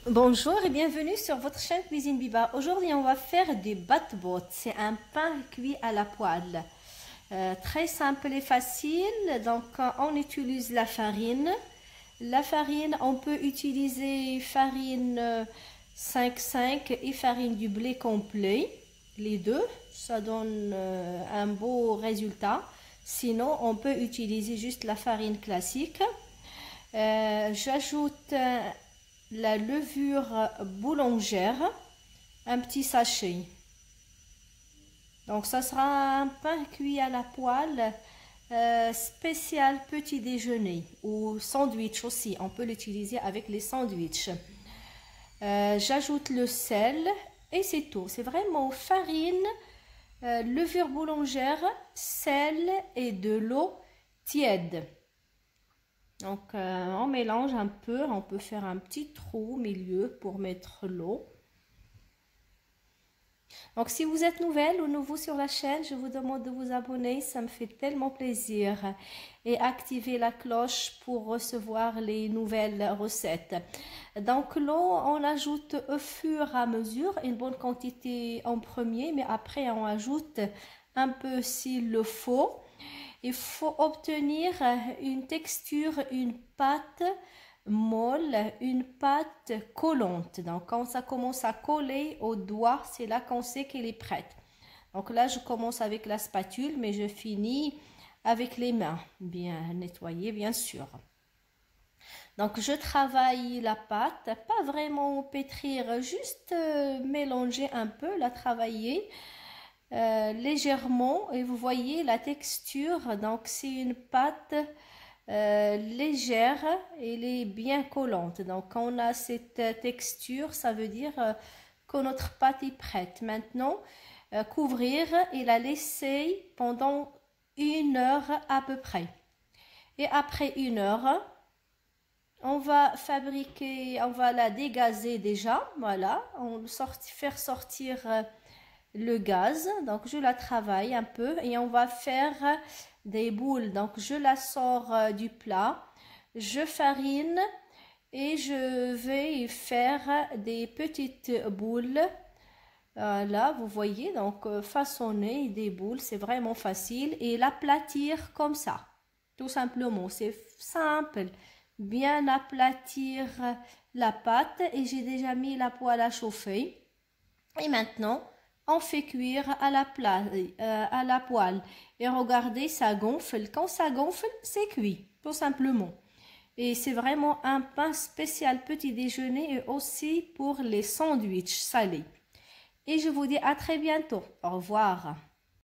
Bonjour et bienvenue sur votre chaîne Cuisine Biba. Aujourd'hui, on va faire des batbot. C'est un pain cuit à la poêle. Très simple et facile. Donc, on utilise la farine. La farine, on peut utiliser farine 5,5 et farine du blé complet. Les deux, ça donne un beau résultat. Sinon, on peut utiliser juste la farine classique. J'ajoute la levure boulangère, un petit sachet. Donc ça sera un pain cuit à la poêle spécial petit déjeuner ou sandwich aussi. On peut l'utiliser avec les sandwichs. J'ajoute le sel et c'est tout. C'est vraiment farine, levure boulangère, sel et de l'eau tiède. Donc, on mélange un peu, on peut faire un petit trou au milieu pour mettre l'eau. Donc, si vous êtes nouvelle ou nouveau sur la chaîne, je vous demande de vous abonner, ça me fait tellement plaisir. Et activer la cloche pour recevoir les nouvelles recettes. Donc, l'eau, on l'ajoute au fur et à mesure, une bonne quantité en premier, mais après, on ajoute un peu s'il le faut. Il faut obtenir une texture, une pâte molle, une pâte collante. Donc, quand ça commence à coller au doigt, c'est là qu'on sait qu'elle est prête. Donc là, je commence avec la spatule, mais je finis avec les mains, bien nettoyées, bien sûr. Donc, je travaille la pâte, pas vraiment pétrir, juste mélanger un peu, la travailler. Légèrement et vous voyez la texture, donc c'est une pâte légère, elle est bien collante. Donc quand on a cette texture, ça veut dire que notre pâte est prête. Maintenant, couvrir et la laisser pendant 1 heure à peu près. Et après 1 heure, on va fabriquer, on va la dégazer déjà, voilà, on faire sortir le gaz. Donc je la travaille un peu et on va faire des boules. Donc je la sors du plat, je farine et je vais faire des petites boules. Là vous voyez, donc façonner des boules, c'est vraiment facile, et l'aplatir comme ça, tout simplement. C'est simple, bien aplatir la pâte. Et j'ai déjà mis la poêle à chauffer et maintenant on fait cuire à la poêle. Et regardez, ça gonfle. Quand ça gonfle, c'est cuit, tout simplement. Et c'est vraiment un pain spécial petit déjeuner et aussi pour les sandwichs salés. Et je vous dis à très bientôt. Au revoir.